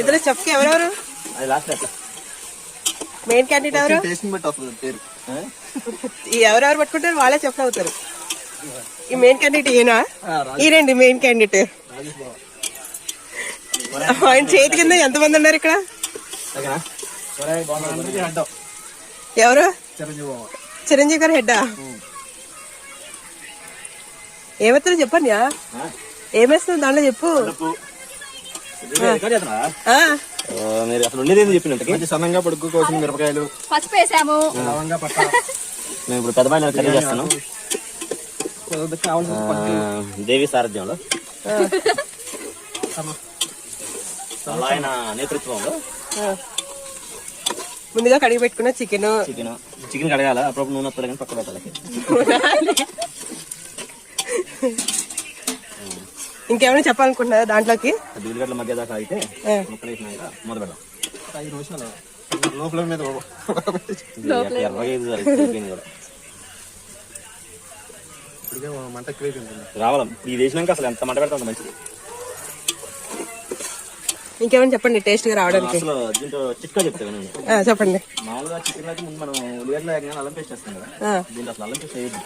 ఇందులో చెఫ్కి ఎవరెవరు? Main candidate ఎవరు? ఎవరెవరు పట్టుకుంటారు వాళ్ళే చెఫ్ అవుతారు. ఈ మెయిన్ క్యాండిడేట్ ఈయన, ఈయనండి మెయిన్ క్యాండిడేట్. ఆయన చేతి కింద ఎంతమంది ఉన్నారు ఇక్కడ? ఎవరు? చిరంజీవి గారు హెడ్డా? ఏమవుతుందో చెప్పండి. ఏమేస్తుంది దాంట్లో చెప్పు. మీరు అసలు ఉండేది చెప్పినట్టు సన్నంగా పొడుగు కోసం మిరపకాయలు పసుపు వేసాము. నేను ఇప్పుడు పెద్దబాయి కర్రీ చేస్తాను దేవి సారథ్యంలో, ఆయన నేతృత్వంలో. ముందుగా కడిగి పెట్టుకున్న చికెన్ కడగాల, అప్పుడప్పుడు నూనె వస్తుంది కానీ పక్క పెట్టాలి. ఇంకేమైనా చెప్పాలనుకుంటున్నారా దాంట్లోకి? ఉల్లిగడ్డల మధ్య దాకా అయితే ముక్కలు వేసినాక మొదలు పెడదాం. 5 నిమిషాలు లోపల మీద మంట రావాలి. ఇది వేసినాక అసలు ఎంత మంట పెడతా మంచిది. ఇంకేమైనా చెప్పండి టేస్ట్ గా రావడానికి. అసలు దీంట్లో చిట్కా చెప్తాను. చెప్పండి. మామూలుగా చికెన్ అయితే ముందు మనం ఉల్లిగడ్డలు వేయగానే అల్లం పేస్ట్ వేస్తాం కదా, దీంట్లో అసలు అల్లం పేస్ట్ వేయద్దు.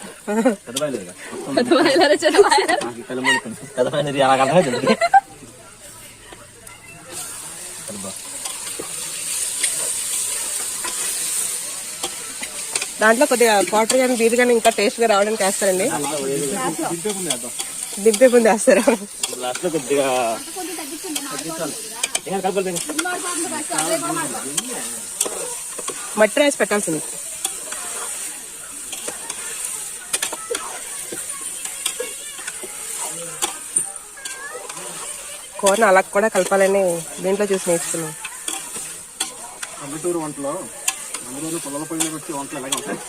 పెద్దబాయలు దాంట్లో కొద్దిగా వాటర్ కానీ బీర్ కానీ ఇంకా టేస్ట్ గా రావడానికి వేస్తారండి. దింపే ముందు వేస్తారా? లాస్ట్ లో కొద్దిగా మట్టి రైస్ పెట్టాల్సింది. కూరను అలా కూడా కలపాలని దీంట్లో చూసి నేర్చుకున్నాం. పల్లెటూరు వంటలో అందులో పొలాల పొయ్యి వచ్చే వంటలు ఎలాగే ఉంటాయి.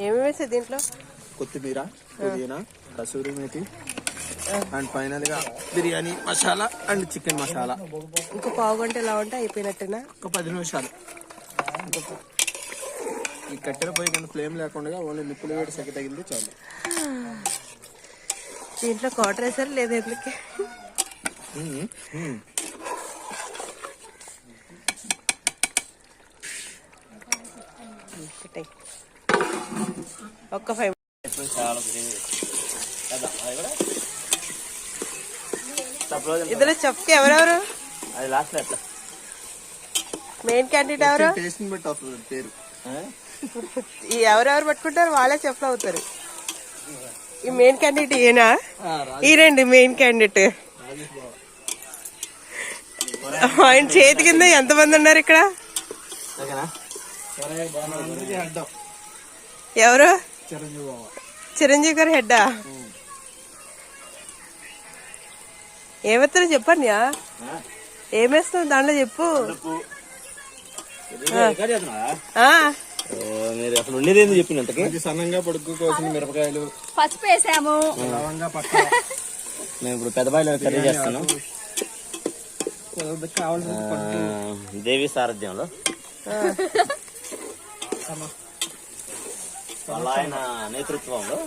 ఏమి వేసే దీంట్లో? కొత్తిమీర, పుదీనా, కసూరి మేతి అండ్ ఫైనల్ గా బిర్యానీ మసాలా అండ్ చికెన్ మసాలా. ఇంకో పావు గంట ఎలా ఉంటే అయిపోయినట్టేనా? ఒక 10 నిమిషాలు. ఈ కట్టెల పొయ్యి కింద ఫ్లేమ్ లేకుండా ఓన్లీ నిప్పులు వేడి సెగ తగిలితే చాలు. దీంట్లో క్వార్టర్ వేసారు లేదా? ఎందుకు ఒక్క 5 ఇందులో చెఫ్కి ఎవరెవరు? అది లాస్ట్ మెయిన్ క్యాండిడేట్ ఎవరు? టేస్ట్ బట్టి వస్తుంది పేరు. ఎవరెవరు పట్టుకుంటారు వాళ్ళే చెఫ్ అవుతారు. ఈ మెయిన్ క్యాండిడేట్ ఈయన, ఈయనండి మెయిన్ క్యాండిడేట్. ఆయన చేతి కింద ఎంతమంది ఉన్నారు ఇక్కడ? ఎవరు? చిరంజీవి గారు హెడ్డా? ఏమవుతుందో చెప్పండి. ఏమేస్తుంది దాంట్లో చెప్పు. మీరు అసలు ఉండేది చెప్పినంతకి సన్నంగా పొడుగు కోసం మిరపకాయలు పసుపు వేసాము. నేను ఇప్పుడు పెద్దబాయిలో కర్రీ చేస్తాను దేవి సారథ్యంలో, ఆయన నేతృత్వంలో.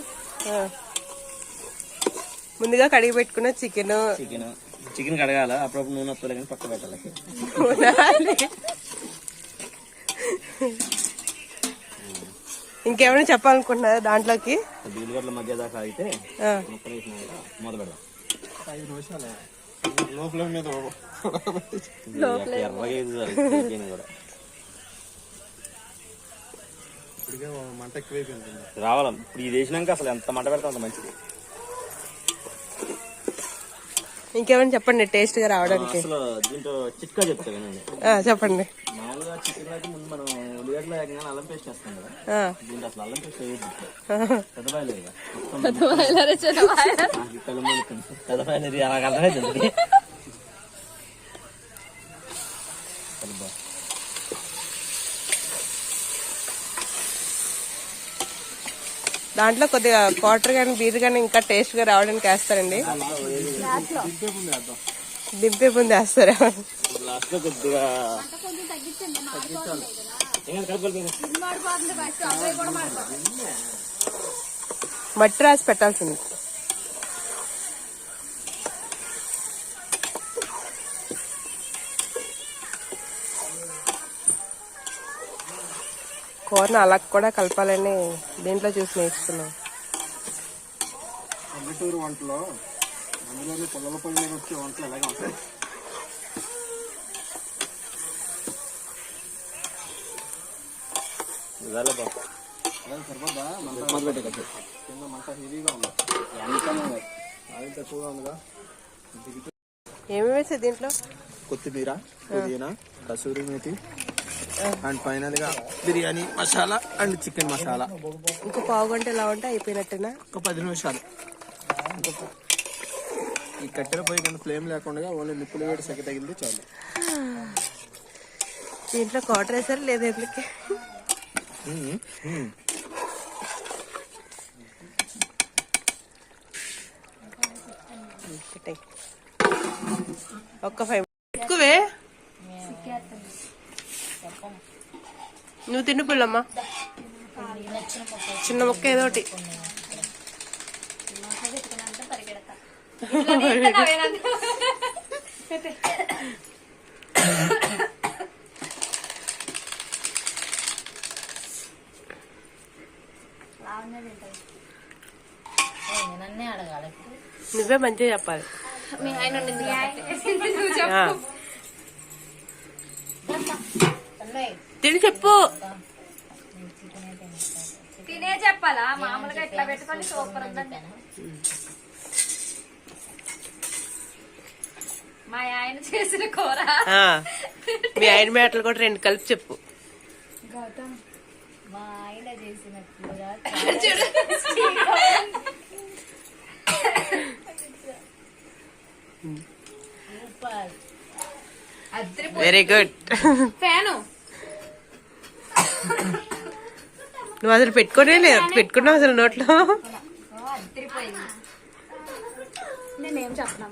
ముందుగా కడిగి పెట్టుకున్న చికెన్ కడగాల, అప్పుడప్పుడు నూనె వస్తుంది కానీ పక్క పెట్టాలి. ఇంకేమైనా చెప్పాలనుకుంటున్నారా దాంట్లోకి? ఉల్లిగడ్డల మధ్య దాకా అయితే ముక్కలు వేసినాక మొదలు పెడదాం. 5 నిమిషాలు లోపల మీద మంట ఎక్కువైపోయింది. రావాలి. ఇప్పుడు ఇది వేసినాక అసలు ఎంత మంట పెడతా అంత మంచిది. ఇంకేమైనా చెప్పండి టేస్ట్ గా రావడానికి. అసలు దీంట్లో చిట్కా చెప్తా వినండి. చెప్పండి. మామూలుగా చికెన్ అయితే ముందు మనం ఉల్లిగడ్డలు వేయగానే అల్లం పేస్ట్ వేస్తాం కదా, దీంట్లో అసలు అల్లం పేస్ట్ వేయద్దు. పెద్దబాయలు అలాగ అర్థమైంది. దాంట్లో కొద్దిగా వాటర్ కానీ బీర్ కానీ ఇంకా టేస్ట్ గా రావడానికి వేస్తారండి. దింపే ముందు వేస్తారా? లాస్ట్ లో కొద్దిగా కొంచెం తగ్గించండి తగ్గించాలి. మట్టి రాసి పెట్టాల్సింది. కూరను అలా కూడా కలపాలని దీంట్లో చూసి నేర్చుకున్నాం. పల్లెటూరు వంటలో అందులోని పొలాల పొయ్యి మీద వచ్చే వంటలు ఎలాగే ఉంటాయి. సరిపోద్దా? కింద మంట హెవీగా ఉంది, ఆయిల్ తక్కువగా ఉందిగా. ఏమేమి వేసాయి దీంట్లో? కొత్తిమీర, పుదీనా, కసూరి మేతి అండ్ ఫైనల్ గా బిర్యానీ మసాలా అండ్ చికెన్ మసాలా. ఇంకో పావు గంట ఇలా ఉంటే అయిపోయినట్టేనా? ఒక 10 నిమిషాలు. ఈ కట్టెల పొయ్యి కింద ఫ్లేమ్ లేకుండా ఓన్లీ నిప్పులు వేడి సెగ తగిలితే చాలు. దీంట్లో కాటర్ వేసారు లేదా? ఎందుకు ఒక్క 5 ఎక్కువే. నువ్వు తిను పుల్లమ్మా, చిన్న ముక్క ఏదో ఒకటి. నువ్వే మంచిగా చెప్పాలి. తిని చెప్పు. తినే చెప్పాలా? మామూలుగా ఇట్లా పెట్టుకొని సూపర్ ఉందండి. మా ఆయన చేసిన కూర, మీ ఆయన మేటలు కూడా 2 కలిపి చెప్పు. మా ఆయన చేసిన కూర వెరీ గుడ్. ఫ్యాను నువ్వు అసలు పెట్టుకోనే లేదు, పెట్టుకున్నావు అసలు నోట్లో. అద్దరిపోయింది. నేనేం చెప్పను.